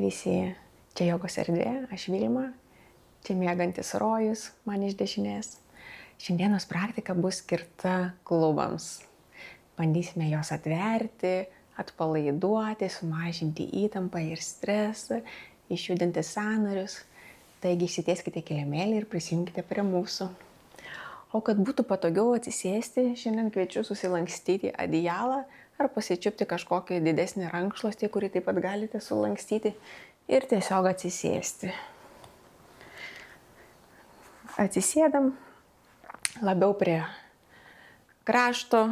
visi, čia jogos erdvė, aš Vilma, čia miegantis rojus, man iš dešinės. Šiandienos praktika bus skirta klubams. Bandysime juos atverti, atpalaiduoti, sumažinti įtampą ir stresą, išjudinti sąnarius. Taigi išsitieskite kilimėlį ir prisijungkite prie mūsų. O kad būtų patogiau atsisėsti, šiandien kviečiu susilankstyti adijalą ar pasičiupti kažkokį didesnį rankšluostį, kurį taip pat galite sulankstyti ir tiesiog atsisėsti. Atsisėdam labiau prie krašto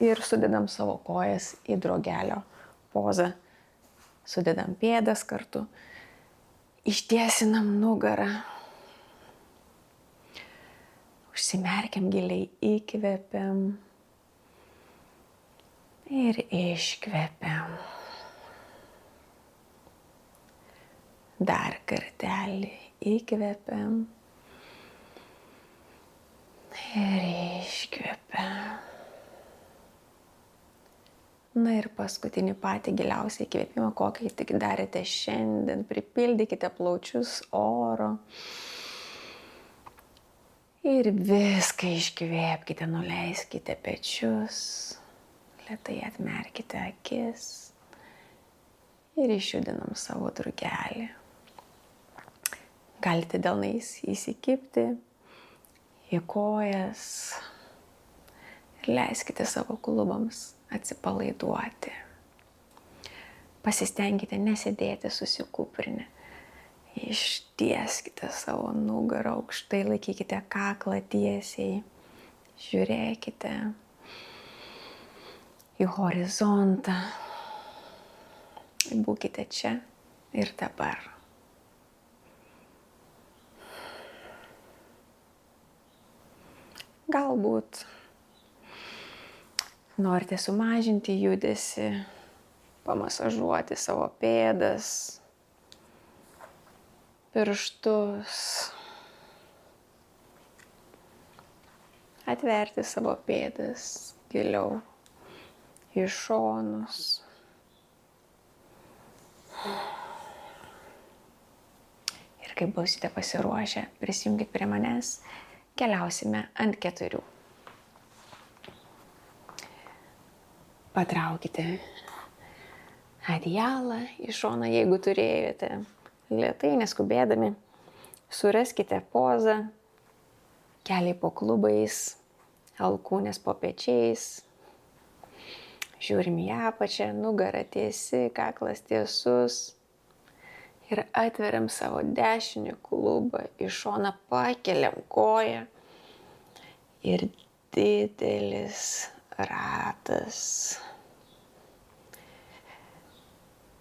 ir sudedam savo kojas į drogelio pozą. Sudedam pėdas kartu, ištiesinam nugarą. Užsimerkiam giliai, įkvepiam ir iškvepiam. Dar kartelį įkvepiam ir iškvepiam. Na ir paskutinį patį giliausią įkvėpimą, kokį tik darėte šiandien. Pripildykite plaučius oro. Ir viską iškvėpkite, nuleiskite pečius, lėtai atmerkite akis ir išjudinam savo drugelį. Galite delnais įsikibti į kojas ir leiskite savo klubams atsipalaiduoti. Pasistengkite nesėdėti susikūprinę. Ištieskite savo nugarą aukštai, laikykite kaklą tiesiai, žiūrėkite į horizontą, būkite čia ir dabar. Galbūt norite sumažinti judesį, pamasažuoti savo pėdas, pirštus, atverti savo pėdas giliau į šonus. Ir kai būsite pasiruošę, prisijungkite prie manęs, keliausime ant 4. Patraukite adijalą į šoną, jeigu turėjote. Lėtai, neskubėdami, suraskite pozą, keliai po klubais, alkūnės po pečiais, žiūrim į apačią, nugara tiesi, kaklas tiesus ir atveriam savo dešinį klubą, į šoną pakeliam koją ir didelis ratas.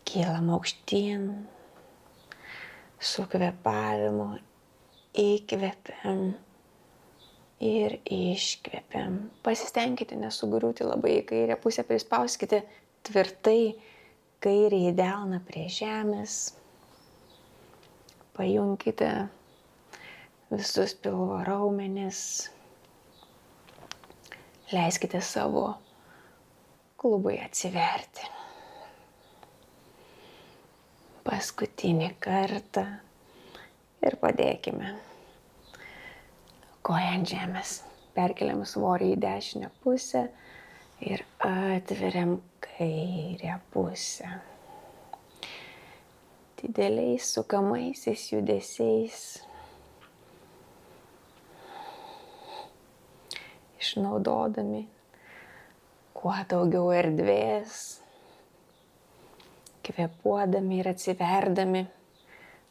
Kylam aukštyn. Su kvėpavimu įkvepiam ir iškvepiam. Pasistengkite nesugriūti labai į kairę pusę, prispauskite tvirtai kairįjį delną prie žemės. Pajunkite visus pilvo raumenis. Leiskite savo klubui atsiverti. Paskutinį kartą ir padėkime koją ant žemės. Perkeliam svorį į dešinę pusę ir atveriam kairę pusę. Dideliais sukamaisiais judesiais. Išnaudodami kuo daugiau erdvės. Kvėpuodami ir atsiverdami,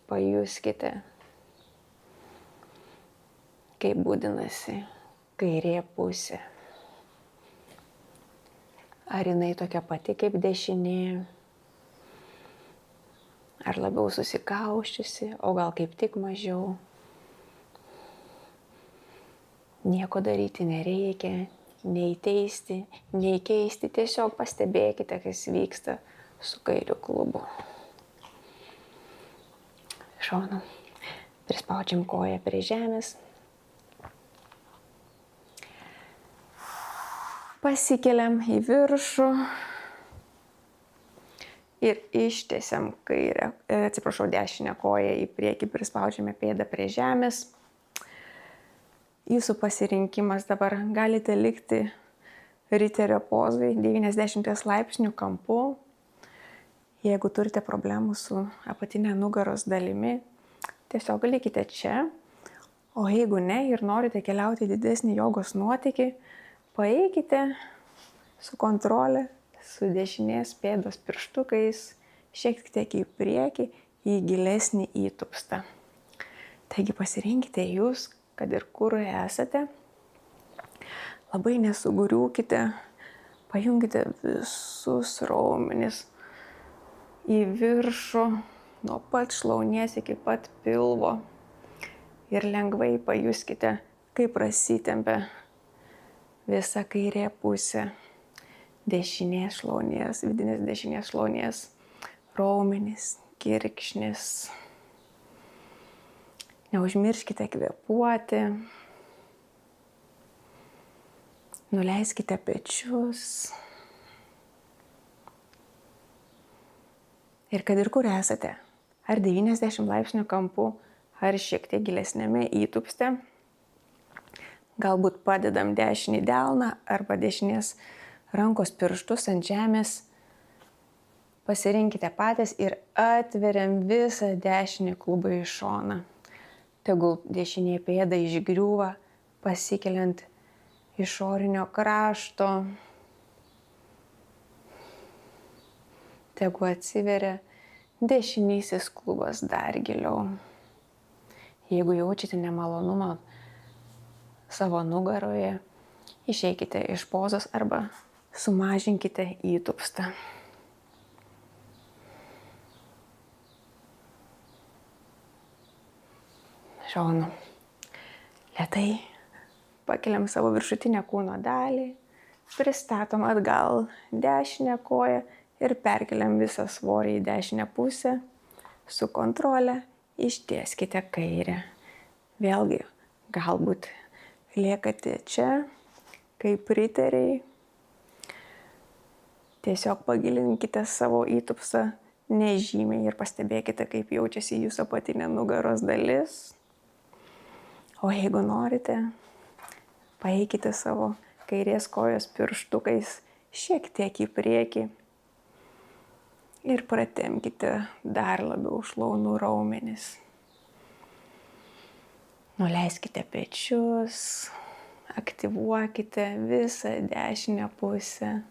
pajuskite, kaip būdinasi kairė pusė. Ar jinai tokia pati kaip dešinė, ar labiau susikauščiusi, o gal kaip tik mažiau. Nieko daryti nereikia, nei teisti, nei keisti, tiesiog pastebėkite, kas vyksta su kairiu klubu. Šonu. Prispaudžiam koją prie žemės. Pasikeliam į viršų ir ištiesiam dešinę koją į priekį, prispaudžiame pėdą prie žemės. Jūsų pasirinkimas dabar galite likti riterio pozai 90 laipsnių kampu. Jeigu turite problemų su apatinė nugaros dalimi, tiesiog likite čia. O jeigu ne ir norite keliauti į didesnį jogos nuotykį, paeikite su kontrole, su dešinės pėdos pirštukais, šiek tiek į priekį, į gilesnį įtupstą. Taigi pasirinkite jūs, kad ir kur esate. Labai nesugriūkite, pajunkite visus raumenis į viršų, nuo pat šlaunies iki pat pilvo. Ir lengvai pajuskite, kaip prasitempia visa kairė pusė dešinės šlaunies, vidinės dešinės šlaunies, raumenys, kirkšnis. Neužmirškite kvėpuoti. Nuleiskite pečius. Ir kad ir kur esate, ar 90 laipsnių kampu, ar šiek tiek gilesnėme įtupste, galbūt padedam dešinį delną arba dešinės rankos pirštus ant žemės. Pasirinkite patys ir atveriam visą dešinį klubą į šoną. Tegul dešinė pėda išgriūva, pasikeliant išorinio krašto. Tegu atsiveria dešinysis klubas dar giliau. Jeigu jaučiate nemalonumą savo nugaroje, išeikite iš pozos arba sumažinkite įtupstą. Šonu. Lėtai pakeliam savo viršutinę kūno dalį, pristatom atgal dešinę koją ir perkeliam visą svorį į dešinę pusę. Su kontrole ištieskite kairę. Vėlgi, galbūt liekate čia, kaip riteriai. Tiesiog pagilinkite savo įtupstą nežymiai ir pastebėkite, kaip jaučiasi jūsų apatinė nugaros dalis. O jeigu norite, paeikite savo kairės kojos pirštukais šiek tiek į priekį ir pratempkite dar labiau šlaunų raumenis. Nuleiskite pečius, aktyvuokite visą dešinę pusę.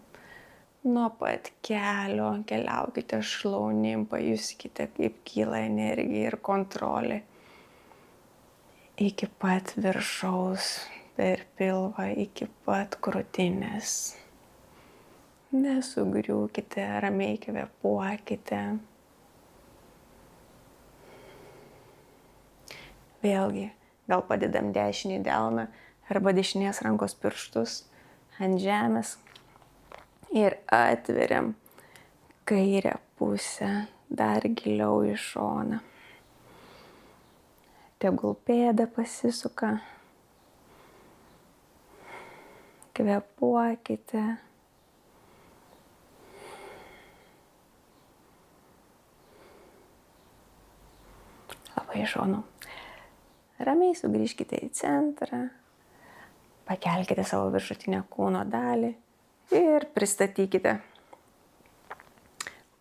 Nuo pat kelio keliaukite šlaunim, pajuskite, kaip kyla energija ir kontrolė. Iki pat viršaus, per pilvą, iki pat krūtinės. Nesugriūkite, ramiai kvėpuokite. Vėlgi, gal padedam dešinį delną arba dešinės rankos pirštus ant žemės ir atveriam kairę pusę dar giliau į šoną. Tegul pėda pasisuka. Kvėpuokite. Labai šonu. Ramiai sugrįžkite į centrą. Pakelkite savo viršutinę kūno dalį ir pristatykite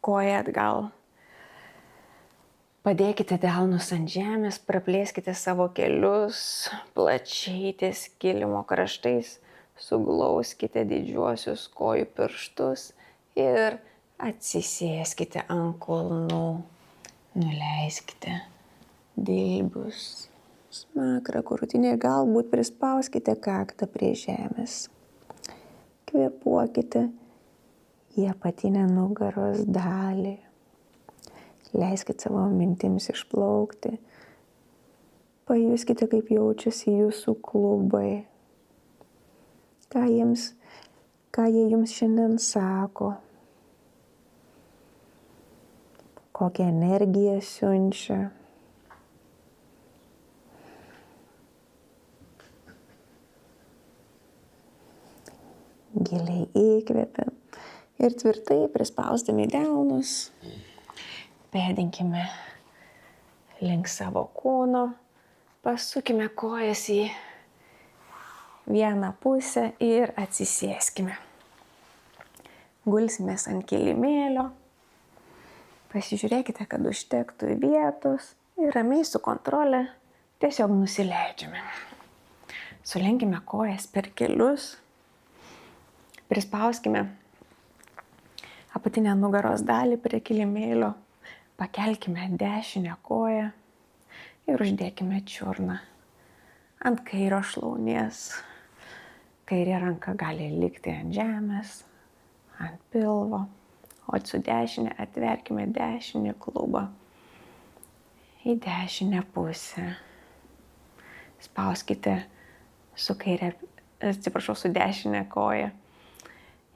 koją atgal. Padėkite delnus ant žemės, praplėskite savo kelius, plačiai ties kilimo kraštais, suglauskite didžiuosius kojų pirštus ir atsisėskite ant kulnų. Nuleiskite dilbius, smakrą, krūtinę ir galbūt prispauskite kaktą prie žemės. Kvėpuokite į apatinę nugaros dalį. Leiskite savo mintims išplaukti. Pajuskite, kaip jaučiasi jūsų klubai. Ką jie jums šiandien sako. Kokią energiją siunčia. Giliai įkvepiam Ir tvirtai prispausdami delnus, pėdinkime link savo kūno, pasukime kojas į vieną pusę ir atsisėskime. Gulsimės ant kilimėlio, pasižiūrėkite, kad užtektų vietos ir ramiai su kontrole tiesiog nusileidžiame. Sulenkime kojas per kelius, prispauskime apatinę nugaros dalį prie kilimėlio, pakelkime dešinę koją ir uždėkime čiurną ant kairio šlaunies. Kairė ranka gali likti ant žemės, ant pilvo, o su dešinė atverkime dešinį klubą į dešinę pusę. Spauskite su dešinė koja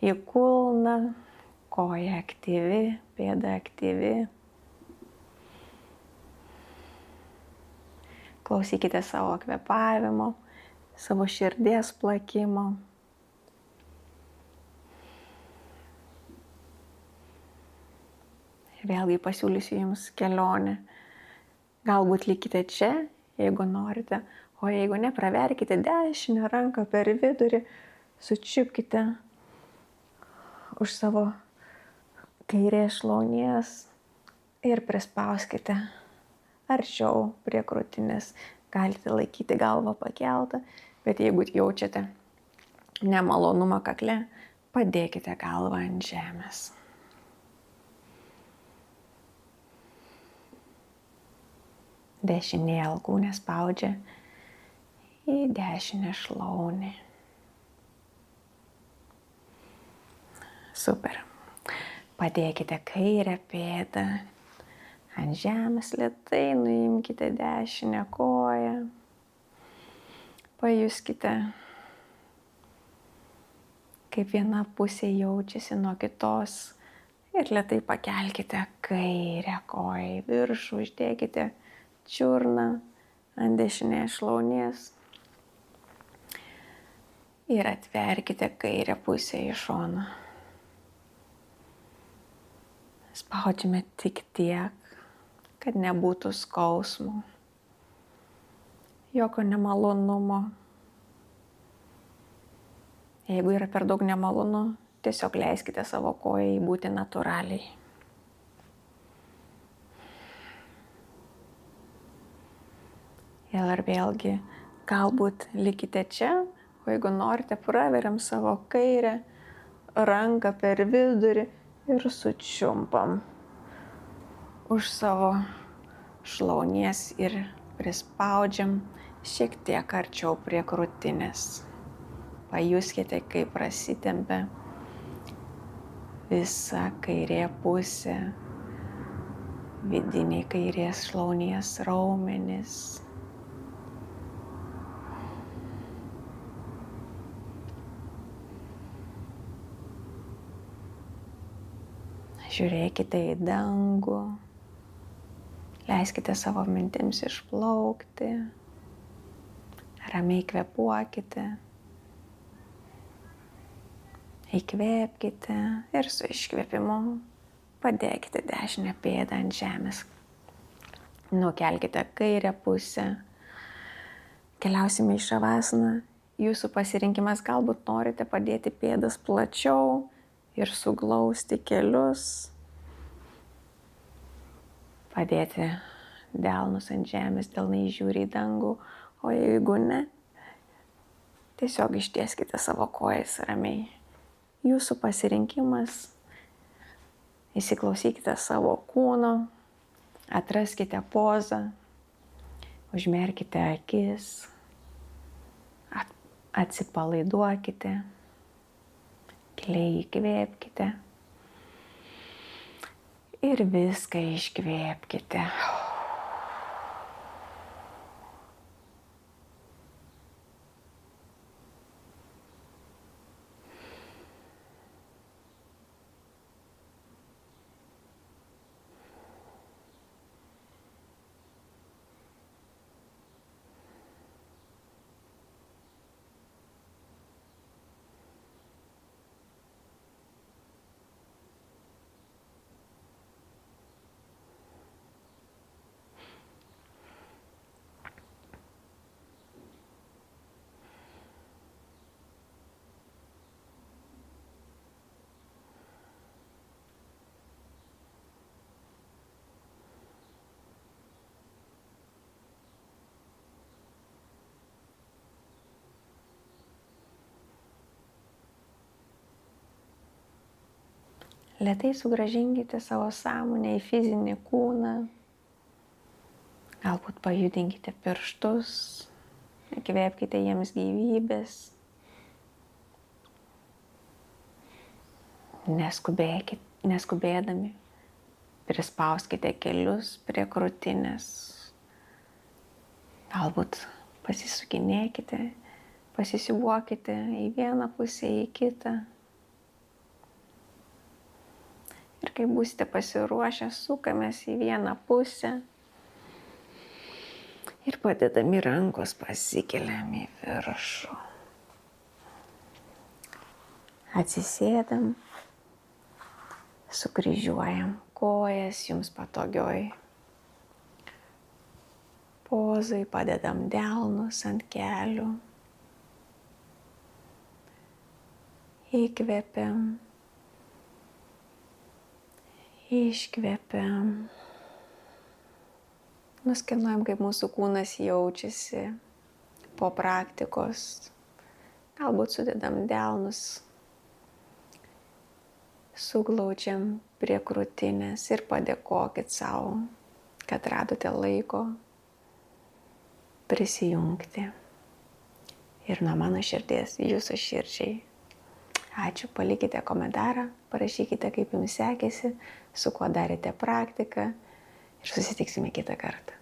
į kulną, koja aktyvi, pėda aktyvi. Klausykite savo kvėpavimo, savo širdies plakimo. Vėlgi pasiūlysiu jums kelionę. Galbūt likite čia, jeigu norite, o jeigu ne, praverkite dešinę ranką per vidurį, sučiupkite už savo kairės šlaunies ir prispauskite arčiau prie krūtinės. Galite laikyti galvą pakeltą, bet jeigu jaučiate nemalonumą kakle, padėkite galvą ant žemės. Dešinė alkūnė spaudžia į dešinę šlaunį. Super. Padėkite kairę pėdą ant žemės, lėtai nuimkite dešinę koją. Pajuskite, kaip viena pusė jaučiasi nuo kitos ir lėtai pakelkite kairę koją į viršų, uždėkite čiurną ant dešinės šlaunies ir atverkite kairę pusę į šoną. Spaudžiame tik tiek, kad nebūtų skausmo, jokio nemalonumo. Jeigu yra per daug nemalonu, tiesiog leiskite savo kojai būti natūraliai. Ir vėlgi, galbūt likite čia, o jeigu norite, praveriam savo kairę ranką per vidurį ir sučiumpam už savo šlaunies ir prispaudžiam šiek tiek arčiau prie krūtinės. Pajuskite, kaip prasitempia visa kairė pusė, vidiniai kairės šlaunies raumenys. Žiūrėkite į dangų, leiskite savo mintims išplaukti, ramiai kvėpuokite, įkvėpkite ir su iškvėpimu padėkite dešinę pėdą ant žemės. Nukelkite kairę pusę, keliausime į šavasaną. Jūsų pasirinkimas, galbūt norite padėti pėdas plačiau ir suglausti kelius, padėti delnus ant žemės, delnai žiūri į dangų, o jeigu ne, tiesiog ištieskite savo kojas ramiai. Jūsų pasirinkimas, įsiklausykite savo kūno, atraskite pozą, užmerkite akis, atsipalaiduokite. Giliai įkvėpkite ir viską iškvėpkite. Lėtai sugrąžinkite savo sąmonę į fizinį kūną. Galbūt pajudinkite pirštus, įkvėpkite jiems gyvybės. Neskubėdami, prispauskite kelius prie krūtinės. Galbūt pasisukinėkite, pasisiuvuokite į vieną pusę, į kitą. Ir kai būsite pasiruošę, sukamės į vieną pusę ir padedami rankos pasikeliam į viršų. Atsisėdam, sukryžiuojam kojas jums patogioj pozai, padedam delnus ant kelių. Įkvepiam, iškvepiam. Nuskenuojam, kaip mūsų kūnas jaučiasi po praktikos. Galbūt sudedam delnus, suglaudžiam prie krūtinės ir padėkokit savo, kad radote laiko prisijungti. Ir nuo mano širdies jūsų širdžiai. Ačiū, palikite komentarą, parašykite, kaip jums sekėsi, su kuo darėte praktiką ir susitiksime kitą kartą.